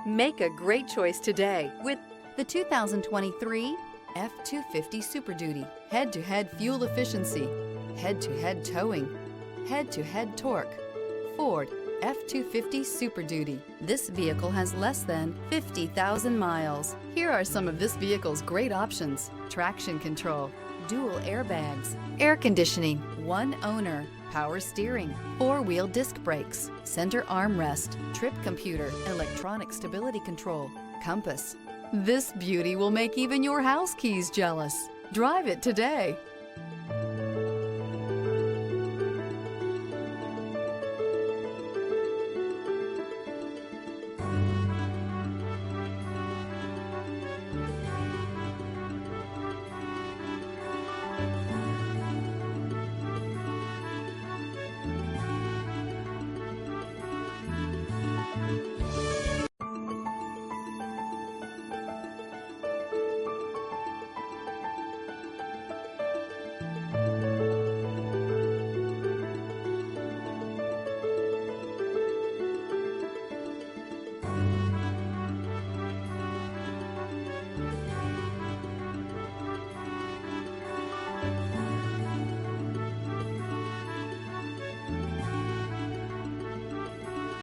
Make a great choice today with the 2023 F-250 Super Duty. Head-to-head fuel efficiency, head-to-head towing, head-to-head torque. Ford F-250 Super Duty. This vehicle has less than 50,000 miles. Here are some of this vehicle's great options: traction control, dual airbags, air conditioning, one owner, power steering, four-wheel disc brakes, center armrest, trip computer, electronic stability control, compass. This beauty will make even your house keys jealous. Drive it today.